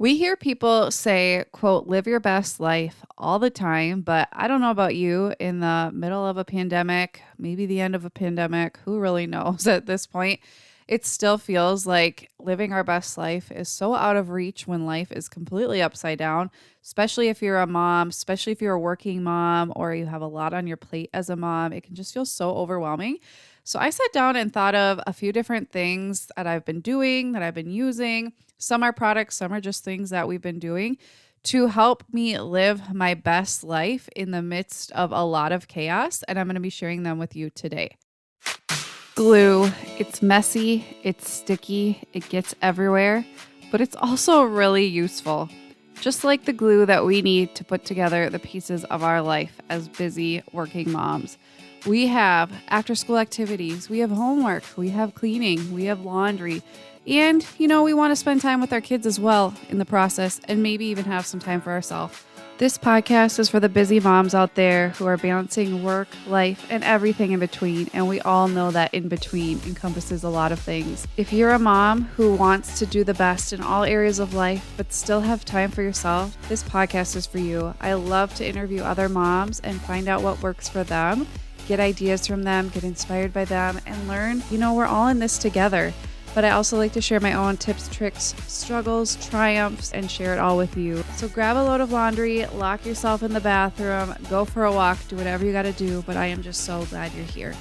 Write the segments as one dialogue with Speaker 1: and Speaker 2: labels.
Speaker 1: We hear people say, quote, live your best life all the time, but I don't know about you in the middle of a pandemic, maybe the end of a pandemic, who really knows at this point? It still feels like living our best life is so out of reach when life is completely upside down, especially if you're a mom, especially if you're a working mom or you have a lot on your plate as a mom. It can just feel so overwhelming. So I sat down and thought of a few different things that I've been doing, that I've been using. Some are products, some are just things that we've been doing to help me live my best life in the midst of a lot of chaos. And I'm going to be sharing them with you today. Glue. It's messy, it's sticky, it gets everywhere, but it's also really useful. Just like the glue that we need to put together the pieces of our life as busy working moms. We have after school activities, we have homework, we have cleaning, we have laundry, and we want to spend time with our kids as well in the process and maybe even have some time for ourselves. This podcast is for the busy moms out there who are balancing work, life, and everything in between. And we all know that in between encompasses a lot of things. If you're a mom who wants to do the best in all areas of life, but still have time for yourself, this podcast is for you. I love to interview other moms and find out what works for them, get ideas from them, get inspired by them, and learn, we're all in this together. But I also like to share my own tips, tricks, struggles, triumphs, and share it all with you. So grab a load of laundry, lock yourself in the bathroom, go for a walk, do whatever you got to do. But I am just so glad you're here.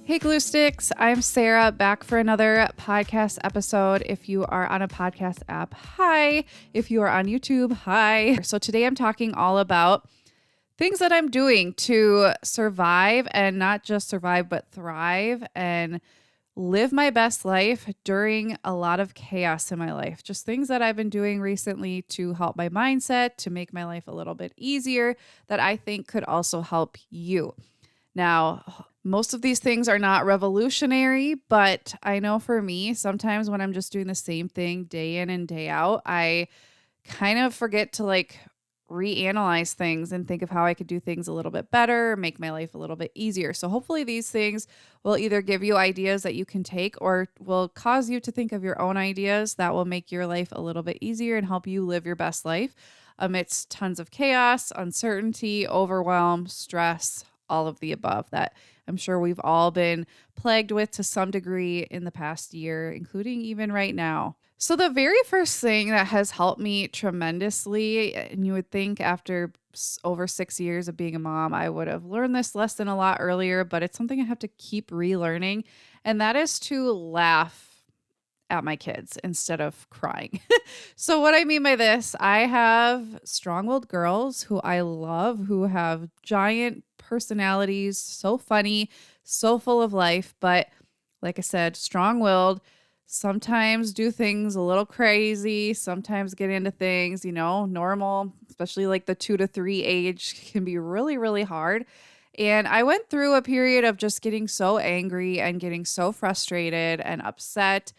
Speaker 1: Hey, Glue Sticks. I'm Sarah, back for another podcast episode. If you are on a podcast app, hi. If you are on YouTube, hi. So today I'm talking all about things that I'm doing to survive, and not just survive, but thrive and live my best life during a lot of chaos in my life. Just things that I've been doing recently to help my mindset, to make my life a little bit easier, that I think could also help you. Now, most of these things are not revolutionary, but I know for me, sometimes when I'm just doing the same thing day in and day out, I kind of forget to reanalyze things and think of how I could do things a little bit better, make my life a little bit easier. So hopefully these things will either give you ideas that you can take or will cause you to think of your own ideas that will make your life a little bit easier and help you live your best life amidst tons of chaos, uncertainty, overwhelm, stress, all of the above that I'm sure we've all been plagued with to some degree in the past year, including even right now. So the very first thing that has helped me tremendously, and you would think after over 6 years of being a mom, I would have learned this lesson a lot earlier, but it's something I have to keep relearning, and that is to laugh at my kids instead of crying. So what I mean by this, I have strong-willed girls who I love, who have giant personalities, so funny, so full of life, but like I said, strong-willed, sometimes do things a little crazy, sometimes get into things, normal, especially like the 2 to 3 age can be really, really hard. And I went through a period of just getting so angry and getting so frustrated and upset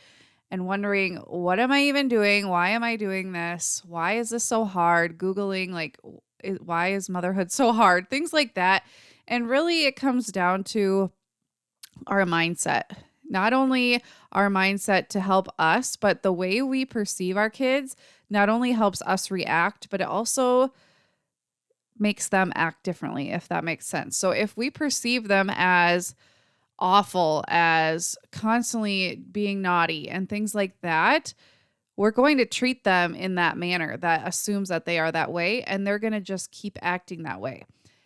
Speaker 1: and wondering, what am I even doing? Why am I doing this? Why is this so hard? Googling, why is motherhood so hard? Things like that. And really, it comes down to our mindset. Not only our mindset to help us, but the way we perceive our kids not only helps us react, but it also makes them act differently, if that makes sense. So if we perceive them as awful, as constantly being naughty and things like that, we're going to treat them in that manner that assumes that they are that way, and they're going to just keep acting that way.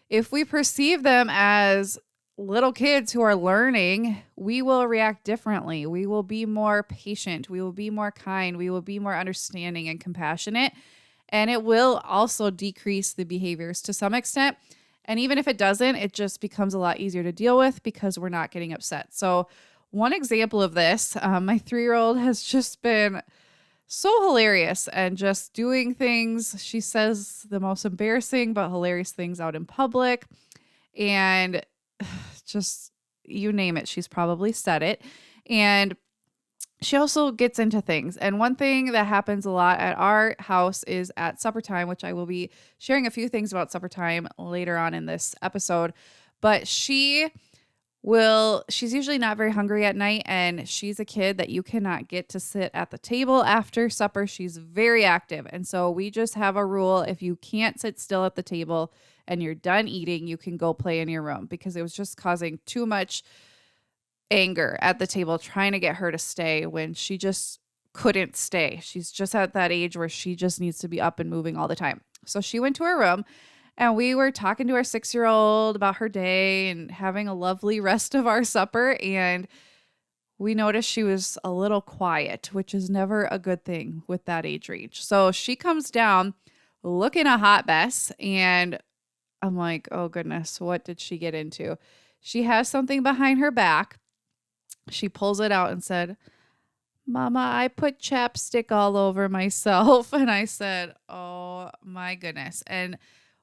Speaker 1: If we perceive them as little kids who are learning, we will react differently. We will be more patient. We will be more kind. We will be more understanding and compassionate. And it will also decrease the behaviors to some extent. And even if it doesn't, it just becomes a lot easier to deal with because we're not getting upset. So one example of this, my 3-year-old has just been so hilarious and just doing things. She says the most embarrassing but hilarious things out in public. And just, you name it, she's probably said it. And she also gets into things. And one thing that happens a lot at our house is at supper time, which I will be sharing a few things about supper time later on in this episode. But she she's usually not very hungry at night, and she's a kid that you cannot get to sit at the table after supper. She's very active. And so we just have a rule. If you can't sit still at the table and you're done eating, you can go play in your room, because it was just causing too much anger at the table trying to get her to stay when she just couldn't stay. She's just at that age where she just needs to be up and moving all the time. So she went to her room, and we were talking to our 6-year-old about her day and having a lovely rest of our supper. And we noticed she was a little quiet, which is never a good thing with that age range. So she comes down looking a hot mess, and I'm like, oh goodness, what did she get into? She has something behind her back. She pulls it out and said, Mama, I put chapstick all over myself. And I said, oh my goodness. And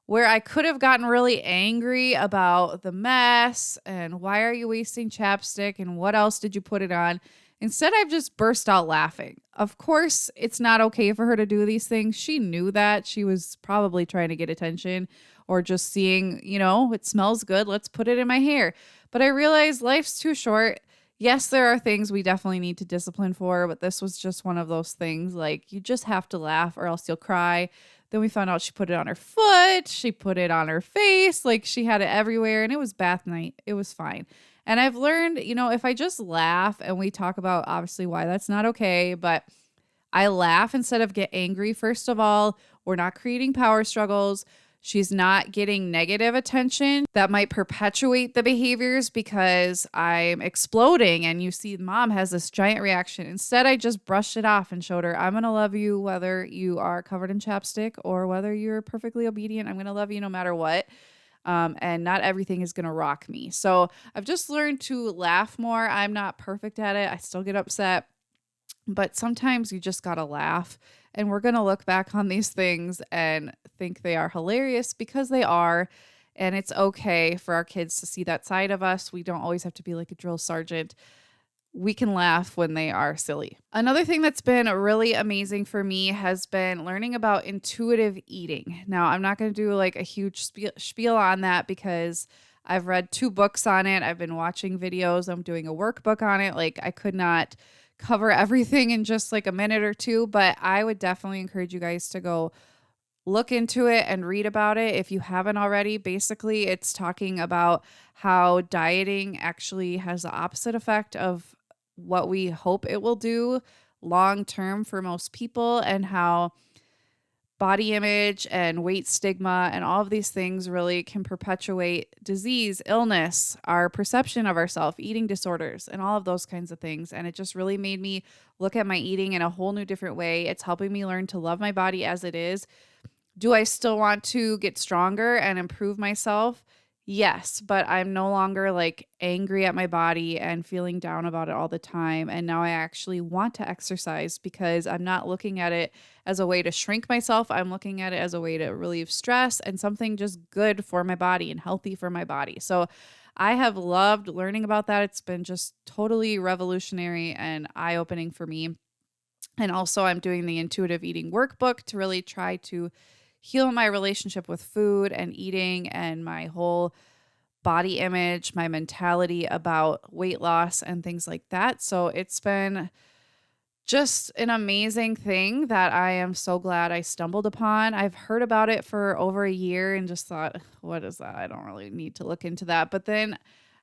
Speaker 1: where I could have gotten really angry about the mess and why are you wasting chapstick and what else did you put it on? Instead, I've just burst out laughing. Of course, it's not okay for her to do these things. She knew that. She was probably trying to get attention, or just seeing, it smells good. Let's put it in my hair. But I realized life's too short. Yes, there are things we definitely need to discipline for, but this was just one of those things. Like, you just have to laugh or else you'll cry. Then we found out she put it on her foot. She put it on her face. Like, she had it everywhere, and it was bath night. It was fine. And I've learned, if I just laugh, and we talk about obviously why that's not okay, but I laugh instead of get angry. First of all, we're not creating power struggles. She's not getting negative attention that might perpetuate the behaviors because I'm exploding, and you see mom has this giant reaction. Instead, I just brushed it off and showed her, I'm going to love you whether you are covered in chapstick or whether you're perfectly obedient. I'm going to love you no matter what. And not everything is going to rock me. So I've just learned to laugh more. I'm not perfect at it. I still get upset. But sometimes you just got to laugh, and we're going to look back on these things and think they are hilarious, because they are. And it's okay for our kids to see that side of us. We don't always have to be like a drill sergeant. We can laugh when they are silly. Another thing that's been really amazing for me has been learning about intuitive eating. Now, I'm not going to do like a huge spiel on that, because I've read 2 books on it. I've been watching videos. I'm doing a workbook on it. Like, I could not cover everything in just like a minute or 2, but I would definitely encourage you guys to go look into it and read about it if you haven't already. Basically, it's talking about how dieting actually has the opposite effect of what we hope it will do long term for most people, and how body image and weight stigma and all of these things really can perpetuate disease, illness, our perception of ourselves, eating disorders, and all of those kinds of things. And it just really made me look at my eating in a whole new different way. It's helping me learn to love my body as it is. Do I still want to get stronger and improve myself? Yes, but I'm no longer like angry at my body and feeling down about it all the time. And now I actually want to exercise, because I'm not looking at it as a way to shrink myself. I'm looking at it as a way to relieve stress and something just good for my body and healthy for my body. So I have loved learning about that. It's been just totally revolutionary and eye-opening for me. And also, I'm doing the intuitive eating workbook to really try to heal my relationship with food and eating and my whole body image, my mentality about weight loss and things like that. So it's been just an amazing thing that I am so glad I stumbled upon. I've heard about it for over a year and just thought, what is that? I don't really need to look into that. But then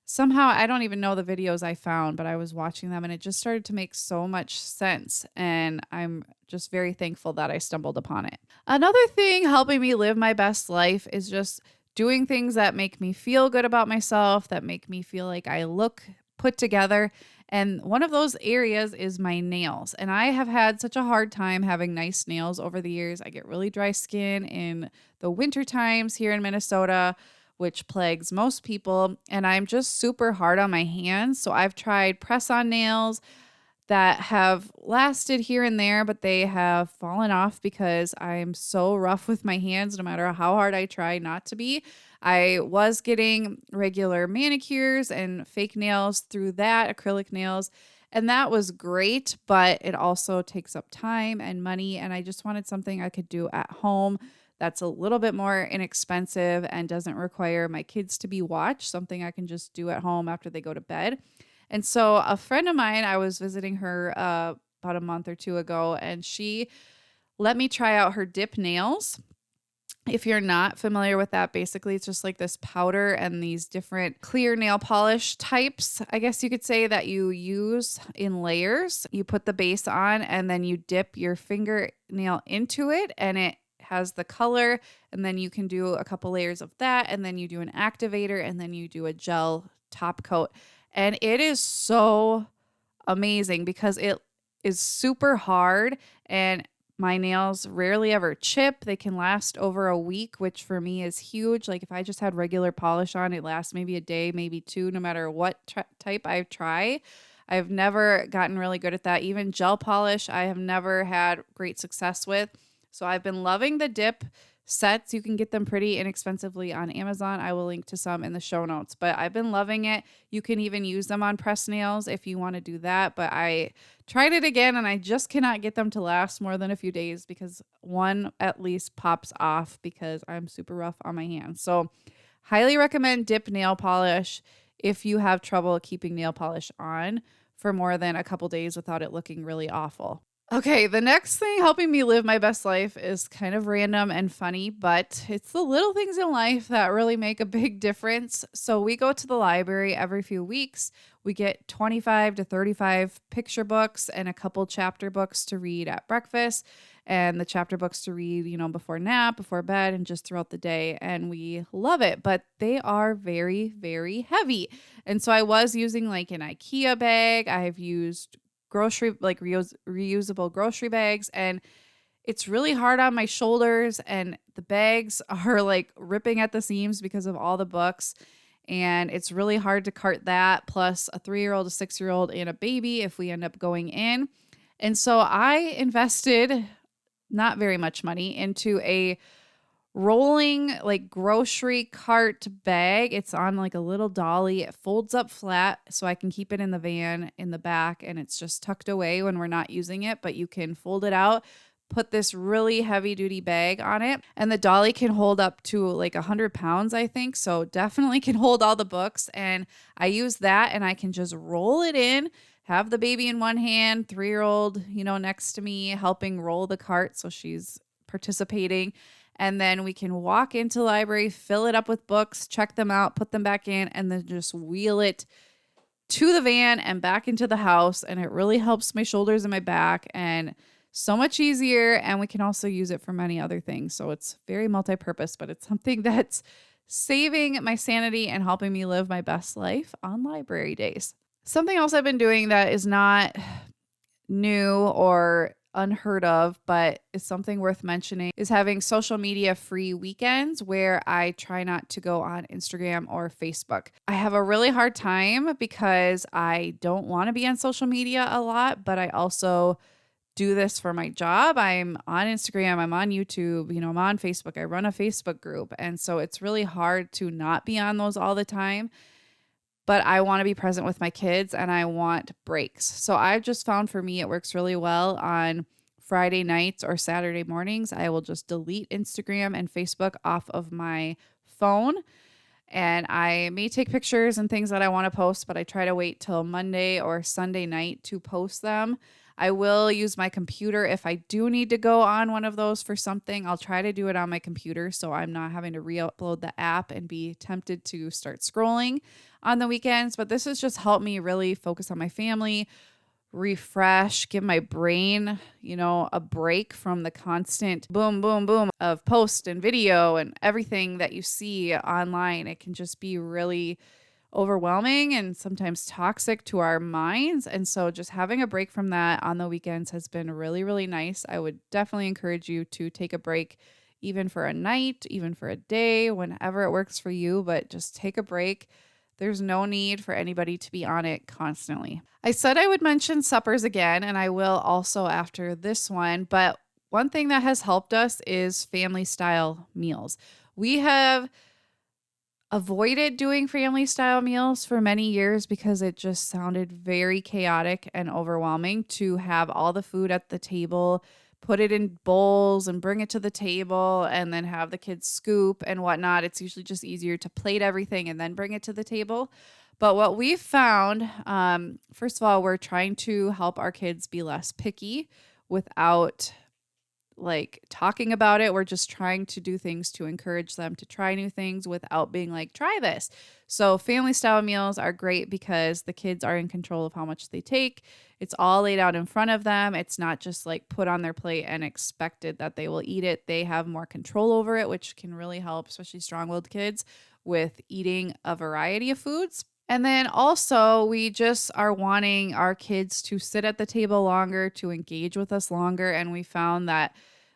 Speaker 1: somehow, I don't even know the videos I found, but I was watching them and it just started to make so much sense. And I'm just very thankful that I stumbled upon it. Another thing helping me live my best life is just doing things that make me feel good about myself, that make me feel like I look put together. And one of those areas is my nails. And I have had such a hard time having nice nails over the years. I get really dry skin in the winter times here in Minnesota, which plagues most people. And I'm just super hard on my hands. So I've tried press-on nails that have lasted here and there, but they have fallen off because I'm so rough with my hands no matter how hard I try not to be. I was getting regular manicures and fake nails through that, acrylic nails, and that was great, but it also takes up time and money, and I just wanted something I could do at home that's a little bit more inexpensive and doesn't require my kids to be watched, something I can just do at home after they go to bed. And so a friend of mine, I was visiting her about a month or two ago, and she let me try out her dip nails. If you're not familiar with that, basically it's just like this powder and these different clear nail polish types, I guess you could say, that you use in layers. You put the base on and then you dip your fingernail into it and it has the color, and then you can do a couple layers of that, and then you do an activator, and then you do a gel top coat. And it is so amazing because it is super hard and my nails rarely ever chip. They can last over a week, which for me is huge. Like if I just had regular polish on, it lasts maybe a day, maybe two, no matter what type I try. I've never gotten really good at that. Even gel polish, I have never had great success with. So I've been loving the dip sets. You can get them pretty inexpensively on Amazon. I will link to some in the show notes, but I've been loving it. You can even use them on pressed nails if you want to do that. But I tried it again and I just cannot get them to last more than a few days because one at least pops off because I'm super rough on my hands. So highly recommend dip nail polish if you have trouble keeping nail polish on for more than a couple days without it looking really awful. Okay, the next thing helping me live my best life is kind of random and funny, but it's the little things in life that really make a big difference. So we go to the library every few weeks. We get 25 to 35 picture books and a couple chapter books to read at breakfast, and the chapter books to read, before nap, before bed, and just throughout the day. And we love it, but they are very, very heavy. And so I was using like an IKEA bag. I've used reusable grocery bags, and it's really hard on my shoulders, and the bags are like ripping at the seams because of all the books, and it's really hard to cart that plus a 3-year-old, a 6-year-old, and a baby if we end up going in. And so I invested not very much money into a rolling like grocery cart bag. It's on like a little dolly. It folds up flat so I can keep it in the van in the back, and it's just tucked away when we're not using it, but you can fold it out, put this really heavy duty bag on it, and the dolly can hold up to like 100 pounds, I think. So definitely can hold all the books. And I use that and I can just roll it in, have the baby in one hand, 3-year-old, next to me helping roll the cart. So she's participating. And then we can walk into the library, fill it up with books, check them out, put them back in, and then just wheel it to the van and back into the house. And it really helps my shoulders and my back, and so much easier. And we can also use it for many other things. So it's very multi-purpose, but it's something that's saving my sanity and helping me live my best life on library days. Something else I've been doing that is not new or unheard of, but is something worth mentioning, is having social media free weekends where I try not to go on Instagram or Facebook. I have a really hard time because I don't want to be on social media a lot, but I also do this for my job. I'm on Instagram, I'm on YouTube, I'm on Facebook. I run a Facebook group. And so it's really hard to not be on those all the time. But I want to be present with my kids and I want breaks. So I've just found for me, it works really well on Friday nights or Saturday mornings. I will just delete Instagram and Facebook off of my phone. And I may take pictures and things that I want to post, but I try to wait till Monday or Sunday night to post them. I will use my computer if I do need to go on one of those for something. I'll try to do it on my computer so I'm not having to re-upload the app and be tempted to start scrolling on the weekends. But this has just helped me really focus on my family, refresh, give my brain, a break from the constant boom, boom, boom of post and video and everything that you see online. It can just be really overwhelming and sometimes toxic to our minds. And so just having a break from that on the weekends has been really, really nice. I would definitely encourage you to take a break, even for a night, even for a day, whenever it works for you, but just take a break. There's no need for anybody to be on it constantly. I said I would mention suppers again, and I will also after this one, but one thing that has helped us is family style meals. We have avoided doing family style meals for many years because it just sounded very chaotic and overwhelming to have all the food at the table put it in bowls and bring it to the table and then have the kids scoop and whatnot. It's usually just easier to plate everything and then bring it to the table. But what we've found, first of all, we're trying to help our kids be less picky without like talking about it. We're just trying to do things to encourage them to try new things without being like, try this. So family style meals are great because the kids are in control of how much they take. It's all laid out in front of them. It's not just like put on their plate and expected that they will eat it. They have more control over it, which can really help, especially strong-willed kids, with eating a variety of foods. And then also, we just are wanting our kids to sit at the table longer, to engage with us longer. And we found that,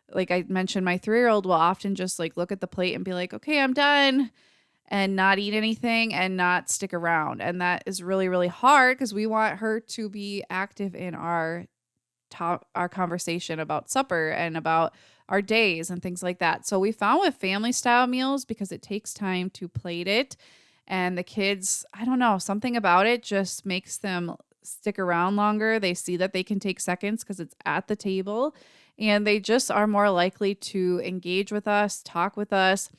Speaker 1: like I mentioned, my 3-year-old will often just like look at the plate and be like, okay, I'm done, and not eat anything and not stick around. And that is really, really hard because we want her to be active in our conversation about supper and about our days and things like that. So we found with family style meals, because it takes time to plate it, and the kids, I don't know, something about it just makes them stick around longer. They see that they can take seconds because it's at the table, and they just are more likely to engage with us, talk with us.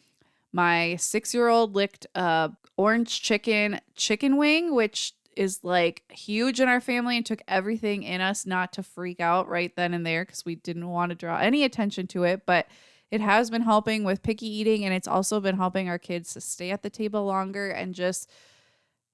Speaker 1: My 6-year-old licked a orange chicken wing, which is like huge in our family, and took everything in us not to freak out right then and there because we didn't want to draw any attention to it. But it has been helping with picky eating, and it's also been helping our kids to stay at the table longer and just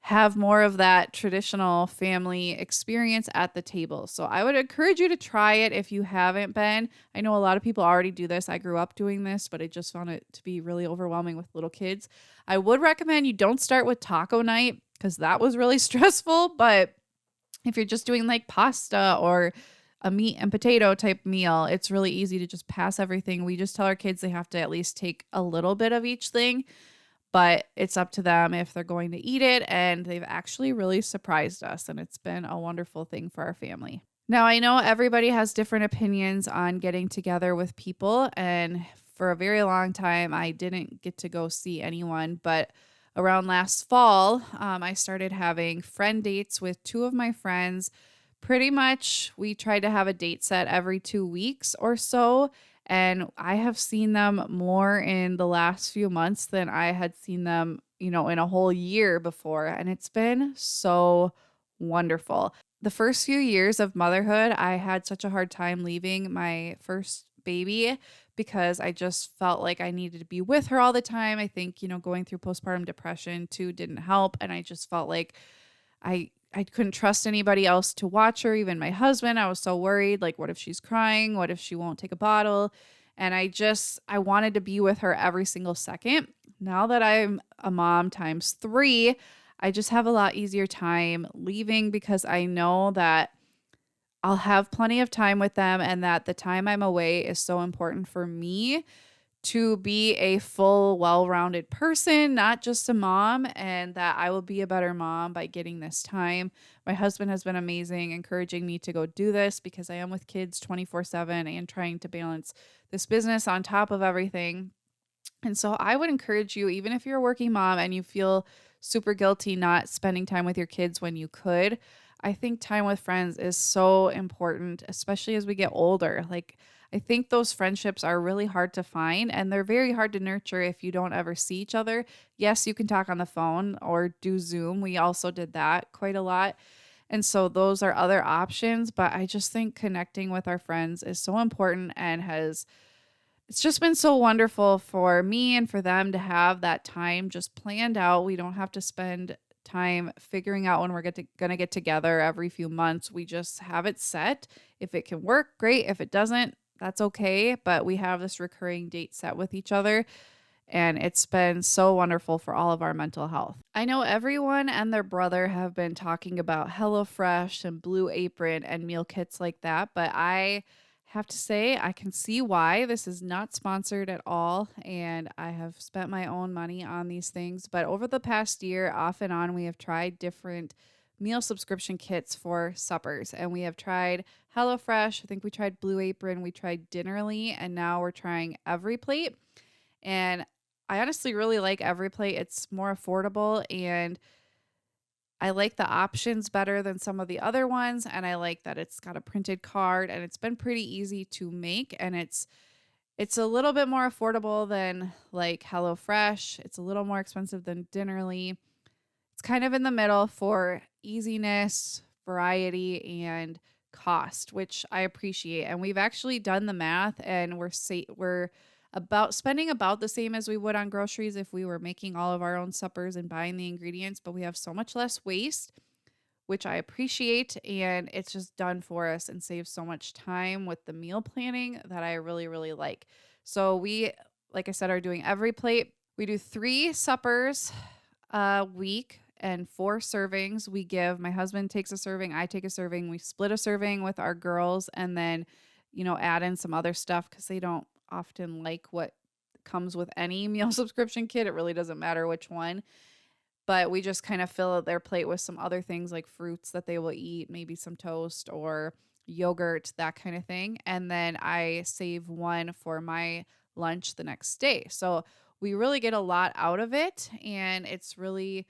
Speaker 1: have more of that traditional family experience at the table. So I would encourage you to try it if you haven't been. I know a lot of people already do this. I grew up doing this, but I just found it to be really overwhelming with little kids. I would recommend you don't start with taco night because that was really stressful. But if you're just doing like pasta or a meat and potato type meal, it's really easy to just pass everything. We just tell our kids they have to at least take a little bit of each thing, but it's up to them if they're going to eat it. And they've actually really surprised us, and it's been a wonderful thing for our family. Now, I know everybody has different opinions on getting together with people, and for a very long time, I didn't get to go see anyone, but around last fall, I started having friend dates with 2 of my friends. Pretty much, we tried to have a date set every 2 weeks or so, and I have seen them more in the last few months than I had seen them, in a whole year before, and it's been so wonderful. The first few years of motherhood, I had such a hard time leaving my first baby because I just felt like I needed to be with her all the time. I think, going through postpartum depression too didn't help, and I just felt like I couldn't trust anybody else to watch her, even my husband. I was so worried, like, what if she's crying? What if she won't take a bottle? And I wanted to be with her every single second. Now that I'm a mom times 3, I just have a lot easier time leaving because I know that I'll have plenty of time with them, and that the time I'm away is so important for me to be a full, well-rounded person, not just a mom, and that I will be a better mom by getting this time. My husband has been amazing, encouraging me to go do this because I am with kids 24/7 and trying to balance this business on top of everything. And so I would encourage you, even if you're a working mom and you feel super guilty not spending time with your kids when you could, I think time with friends is so important, especially as we get older. Like, I think those friendships are really hard to find, and they're very hard to nurture if you don't ever see each other. Yes, you can talk on the phone or do Zoom. We also did that quite a lot. And so those are other options, but I just think connecting with our friends is so important, and it's just been so wonderful for me and for them to have that time just planned out. We don't have to spend time figuring out when we're going to get together every few months. We just have it set. If it can work, great. If it doesn't, that's okay. But we have this recurring date set with each other, and it's been so wonderful for all of our mental health. I know everyone and their brother have been talking about HelloFresh and Blue Apron and meal kits like that, but I have to say I can see why. This is not sponsored at all, and I have spent my own money on these things. But over the past year, off and on, we have tried different meal subscription kits for suppers, and we have tried HelloFresh. I think we tried Blue Apron, we tried Dinnerly, and now we're trying EveryPlate. And I honestly really like EveryPlate. It's more affordable, and I like the options better than some of the other ones, and I like that it's got a printed card, and it's been pretty easy to make, and it's a little bit more affordable than like HelloFresh. It's a little more expensive than Dinnerly. It's kind of in the middle for easiness, variety, and cost, which I appreciate. And we've actually done the math, and we're about spending about the same as we would on groceries if we were making all of our own suppers and buying the ingredients, but we have so much less waste, which I appreciate, and it's just done for us and saves so much time with the meal planning that I really, really like. So we, like I said, are doing every plate. We do 3 suppers a week and 4 servings. My husband takes a serving, I take a serving. We split a serving with our girls, and then, add in some other stuff because they don't often like what comes with any meal subscription kit. It really doesn't matter which one. But we just kind of fill their plate with some other things like fruits that they will eat, maybe some toast or yogurt, that kind of thing. And then I save one for my lunch the next day. So we really get a lot out of it. And it's really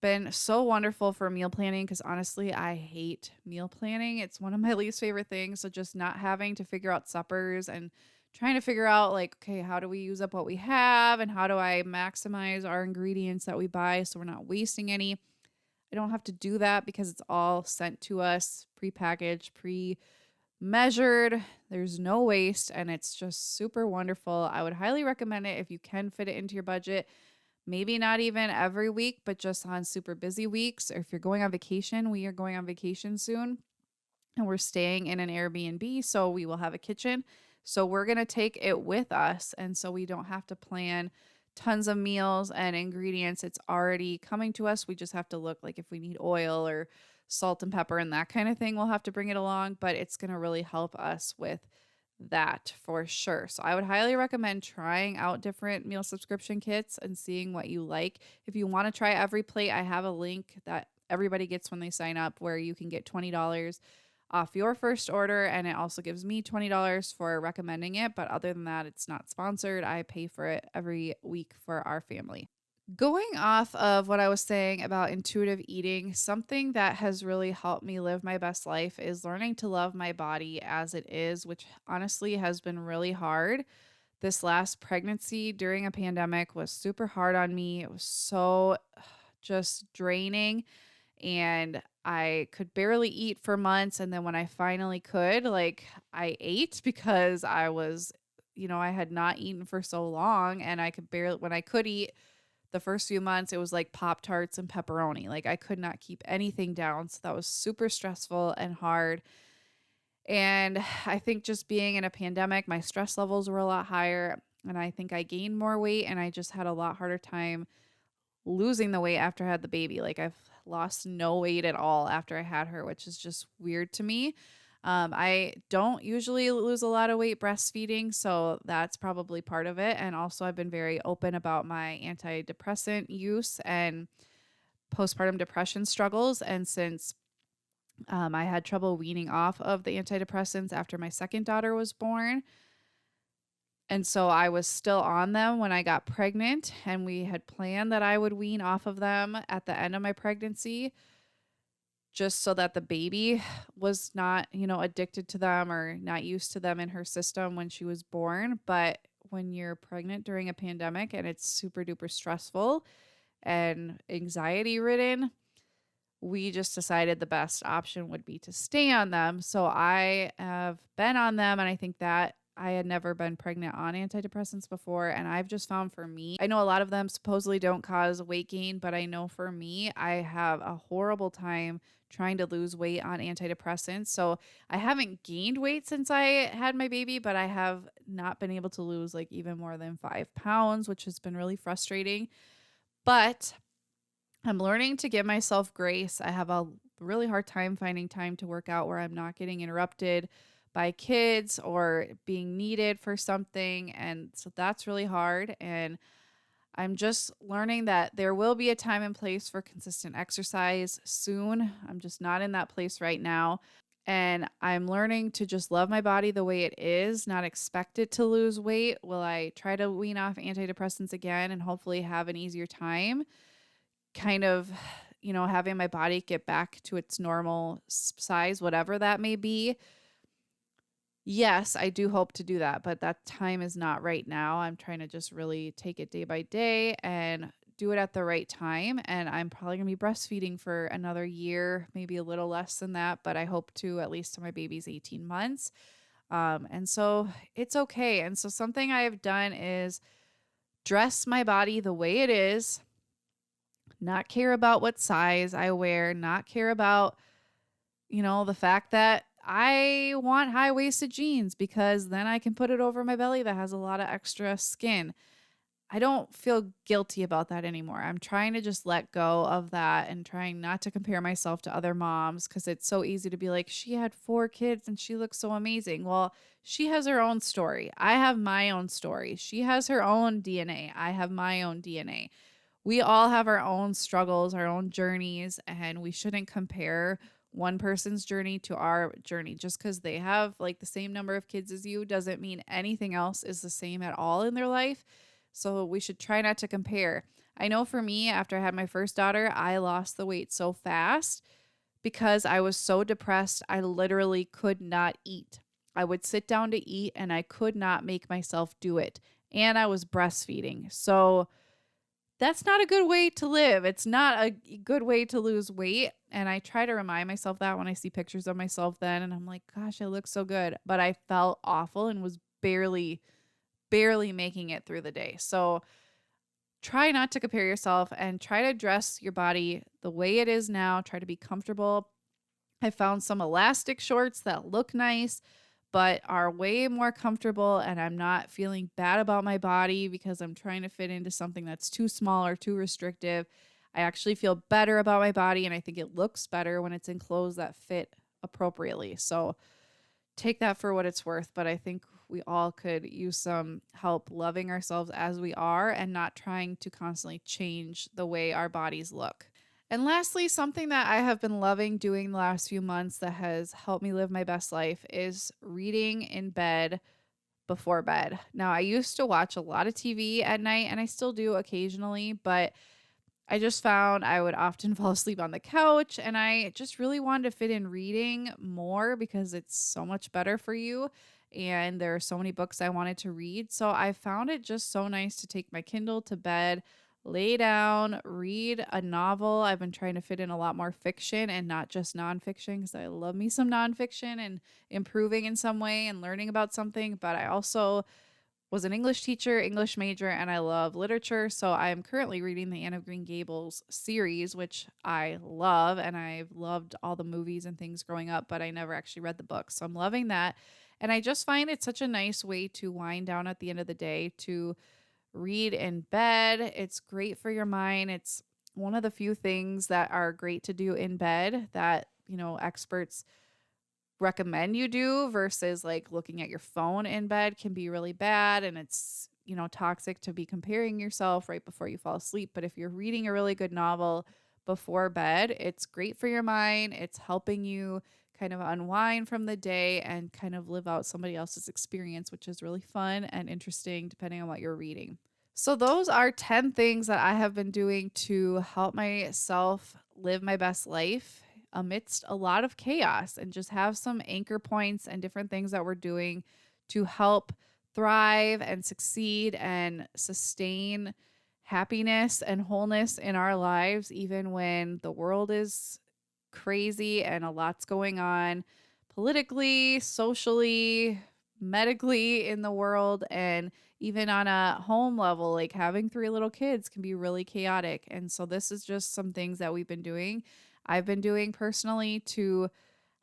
Speaker 1: been so wonderful for meal planning because honestly, I hate meal planning. It's one of my least favorite things. So just not having to figure out suppers and trying to figure out like, okay, how do we use up what we have and how do I maximize our ingredients that we buy so we're not wasting any. I don't have to do that because it's all sent to us prepackaged, pre-measured. There's no waste, and it's just super wonderful. I would highly recommend it if you can fit it into your budget. Maybe not even every week, but just on super busy weeks, or if you're going on vacation. We are going on vacation soon, and we're staying in an Airbnb, so we will have a kitchen. So we're going to take it with us, and so we don't have to plan tons of meals and ingredients. It's already coming to us. We just have to look like if we need oil or salt and pepper and that kind of thing, we'll have to bring it along, but it's going to really help us with that for sure. So I would highly recommend trying out different meal subscription kits and seeing what you like. If you want to try every plate, I have a link that everybody gets when they sign up where you can get $20 off your first order, and it also gives me $20 for recommending it. But other than that, it's not sponsored. I pay for it every week for our family. Going off of what I was saying about intuitive eating, something that has really helped me live my best life is learning to love my body as it is, which honestly has been really hard. This last pregnancy during a pandemic was super hard on me. It was so just draining, and I could barely eat for months. And then when I finally could, like, I ate because I had not eaten for so long, and when I could eat, the first few months, it was like Pop-Tarts and pepperoni. Like I could not keep anything down. So that was super stressful and hard. And I think just being in a pandemic, my stress levels were a lot higher. And I think I gained more weight, and I just had a lot harder time losing the weight after I had the baby. Like I've lost no weight at all after I had her, which is just weird to me. I don't usually lose a lot of weight breastfeeding, so that's probably part of it. And also, I've been very open about my antidepressant use and postpartum depression struggles. And since I had trouble weaning off of the antidepressants after my second daughter was born, and so I was still on them when I got pregnant, and we had planned that I would wean off of them at the end of my pregnancy, just so that the baby was not, addicted to them or not used to them in her system when she was born. But when you're pregnant during a pandemic and it's super duper stressful and anxiety ridden, we just decided the best option would be to stay on them. So I have been on them, and I think that I had never been pregnant on antidepressants before, and I've just found for me, I know a lot of them supposedly don't cause weight gain, but I know for me, I have a horrible time trying to lose weight on antidepressants. So I haven't gained weight since I had my baby, but I have not been able to lose like even more than 5 pounds, which has been really frustrating. But I'm learning to give myself grace. I have a really hard time finding time to work out where I'm not getting interrupted by kids or being needed for something. And so that's really hard. And I'm just learning that there will be a time and place for consistent exercise soon. I'm just not in that place right now. And I'm learning to just love my body the way it is, not expect it to lose weight. Will I try to wean off antidepressants again and hopefully have an easier time? Kind of, having my body get back to its normal size, whatever that may be. Yes, I do hope to do that, but that time is not right now. I'm trying to just really take it day by day and do it at the right time. And I'm probably going to be breastfeeding for another year, maybe a little less than that, but I hope to at least till my baby's 18 months. And so it's okay. And so something I have done is dress my body the way it is, not care about what size I wear, not care about, the fact that I want high-waisted jeans because then I can put it over my belly that has a lot of extra skin. I don't feel guilty about that anymore. I'm trying to just let go of that and trying not to compare myself to other moms because it's so easy to be like, she had 4 kids and she looks so amazing. Well, she has her own story. I have my own story. She has her own DNA. I have my own DNA. We all have our own struggles, our own journeys, and we shouldn't compare one person's journey to our journey. Just because they have like the same number of kids as you doesn't mean anything else is the same at all in their life. So we should try not to compare. I know for me, after I had my first daughter, I lost the weight so fast because I was so depressed. I literally could not eat. I would sit down to eat and I could not make myself do it. And I was breastfeeding. So that's not a good way to live. It's not a good way to lose weight. And I try to remind myself that when I see pictures of myself then, and I'm like, gosh, I look so good. But I felt awful and was barely making it through the day. So try not to compare yourself and try to dress your body the way it is now. Try to be comfortable. I found some elastic shorts that look nice, but are way more comfortable, and I'm not feeling bad about my body because I'm trying to fit into something that's too small or too restrictive. I actually feel better about my body, and I think it looks better when it's in clothes that fit appropriately. So take that for what it's worth, but I think we all could use some help loving ourselves as we are and not trying to constantly change the way our bodies look. And lastly, something that I have been loving doing the last few months that has helped me live my best life is reading in bed before bed. Now, I used to watch a lot of TV at night, and I still do occasionally, but I just found I would often fall asleep on the couch, and I just really wanted to fit in reading more because it's so much better for you. And there are so many books I wanted to read. So I found it just so nice to take my Kindle to bed, lay down, read a novel. I've been trying to fit in a lot more fiction and not just nonfiction because I love me some nonfiction and improving in some way and learning about something. But I also was an English teacher, English major, and I love literature. So I am currently reading the Anne of Green Gables series, which I love. And I've loved all the movies and things growing up, but I never actually read the book. So I'm loving that. And I just find it such a nice way to wind down at the end of the day, to read in bed. It's great for your mind. It's one of the few things that are great to do in bed that, experts recommend you do versus like looking at your phone in bed can be really bad. And it's, toxic to be comparing yourself right before you fall asleep. But if you're reading a really good novel before bed, it's great for your mind. It's helping you kind of unwind from the day and kind of live out somebody else's experience, which is really fun and interesting depending on what you're reading. So those are 10 things that I have been doing to help myself live my best life amidst a lot of chaos, and just have some anchor points and different things that we're doing to help thrive and succeed and sustain happiness and wholeness in our lives, even when the world is crazy and a lot's going on politically, socially, medically in the world, and even on a home level. Like having 3 little kids can be really chaotic. And so this is just some things that I've been doing personally to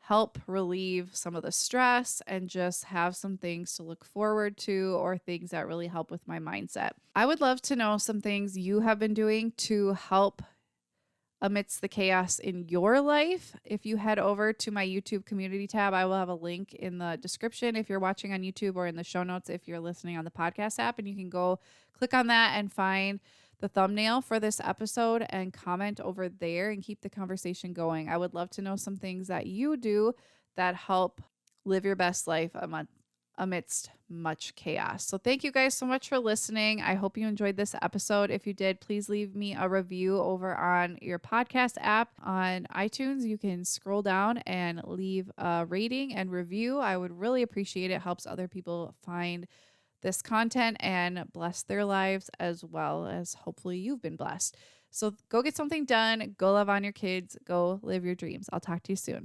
Speaker 1: help relieve some of the stress and just have some things to look forward to, or things that really help with my mindset. I would love to know some things you have been doing to help amidst the chaos in your life. If you head over to my YouTube community tab, I will have a link in the description if you're watching on YouTube, or in the show notes if you're listening on the podcast app, and you can go click on that and find the thumbnail for this episode and comment over there and keep the conversation going. I would love to know some things that you do that help live your best life amidst much chaos. So thank you guys so much for listening. I hope you enjoyed this episode. If you did, please leave me a review over on your podcast app on iTunes. You can scroll down and leave a rating and review. I would really appreciate it. It helps other people find this content and bless their lives as well as hopefully you've been blessed. So go get something done. Go love on your kids. Go live your dreams. I'll talk to you soon.